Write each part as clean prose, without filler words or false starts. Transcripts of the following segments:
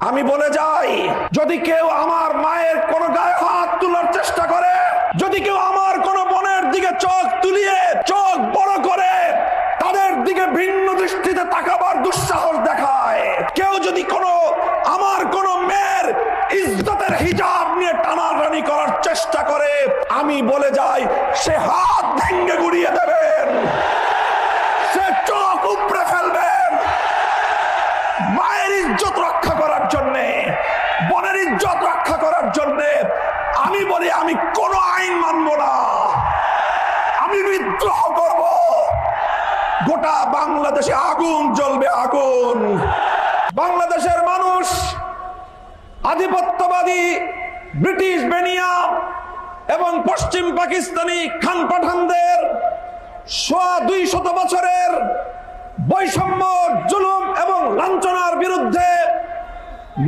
আমি বলে যাই, যদি কেউ আমার মায়ের কোন গায়ে হাত তোলার চেষ্টা করে, যদি কেউ আমার কোন বোনের দিকে চোখ তুলিয়ে চোখ বড় করে তাদের দিকে ভিন্ন দৃষ্টিতে তাকাবার দুঃসাহস দেখায়, কেউ যদি আমার কোন মেয়ের ইজ্জতের হিজাব নিয়ে টানাটানি করার চেষ্টা করে, আমি বলে যাই সে হাত ভেঙে গুড়িয়ে দেবেন, সে চোখ উপড়ে ফেলবেন। মায়ের ইজ্জত রক্ষা করার জন্য, বোনের ইজ্জত রক্ষা করার জন্য আমি বলি আমি কোন আইন মানব না, আমি বিদ্রোহ করব। গোটা বাংলাদেশে আগুন জ্বলবে, আগুন। বাংলাদেশের মানুষ আধিপত্যবাদী ব্রিটিশ বেনিয়া এবং পশ্চিম পাকিস্তানি খান পাঠানদের 200 বছরের বৈষম্য, জুলুম এবং লাঞ্ছনার বিরুদ্ধে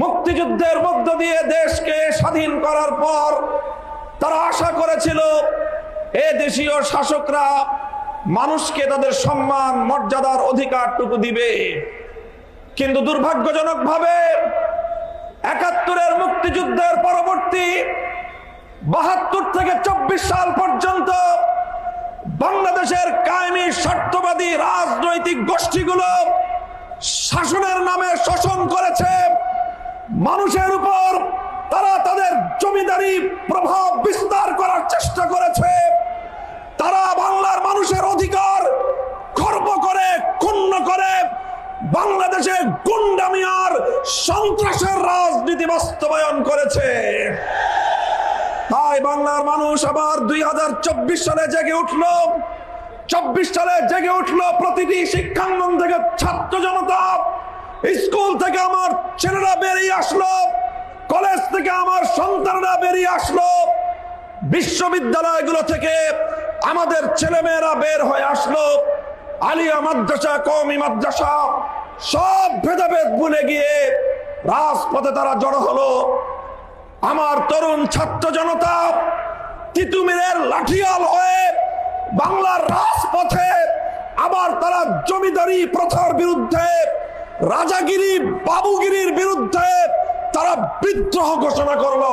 মুক্তিযুদ্ধের মধ্য দিয়ে দেশকে স্বাধীন করার পর তারা আশা করেছিল এ দেশীয় শাসকরা মানুষকে তাদের সম্মান, মর্যাদার অধিকারটুকু দিবে। কিন্তু দুর্ভাগ্যজনকভাবে ৭১-এর মুক্তিযুদ্ধের পরবর্তী ৭২ থেকে ২৪ সাল পর্যন্ত বাংলাদেশের কায়েমি স্বার্থবাদী রাজনৈতিক গোষ্ঠীগুলো শাসনের নামে শোষণ করেছে মানুষের উপর। তারা তাদের জমিদারি প্রভাব বিস্তার করার চেষ্টা করেছে। তারা বাংলার মানুষের অধিকার খর্ব করে, ক্ষুণ্ণ করে বাংলাদেশে গুন্ডামি আর সন্ত্রাসের রাজনীতি বাস্তবায়ন করেছে। তাই বাংলার মানুষ আবার ২০২৪ সালে জেগে উঠল। ২৪ সালে জেগে উঠল প্রতিটি শিক্ষাঙ্গন থেকে ছাত্র জনতা। স্কুল থেকে আমার ছেলেরা বেরিয়ে আসলো, কলেজ থেকে আমার সন্তানরা বেরিয়ে আসলো, বিশ্ববিদ্যালয়গুলো থেকে আমাদের ছেলেমেয়েরা বের হয়ে আসলো। আলিয়া মাদ্রাসা, কওমি মাদ্রাসা, সব ভেদাভেদ ভুলে গিয়ে রাজপথে তারা জড়ো হলো। আমার তরুণ ছাত্র জনতা তিতুমিরের লাঠিয়াল হয়ে বাংলার রাজপথে আবার তারা জমিদারি প্রথার বিরুদ্ধে, রাজাগিরি, বাবুগিরির বিরুদ্ধে তারা বিদ্রোহ ঘোষণা করলো।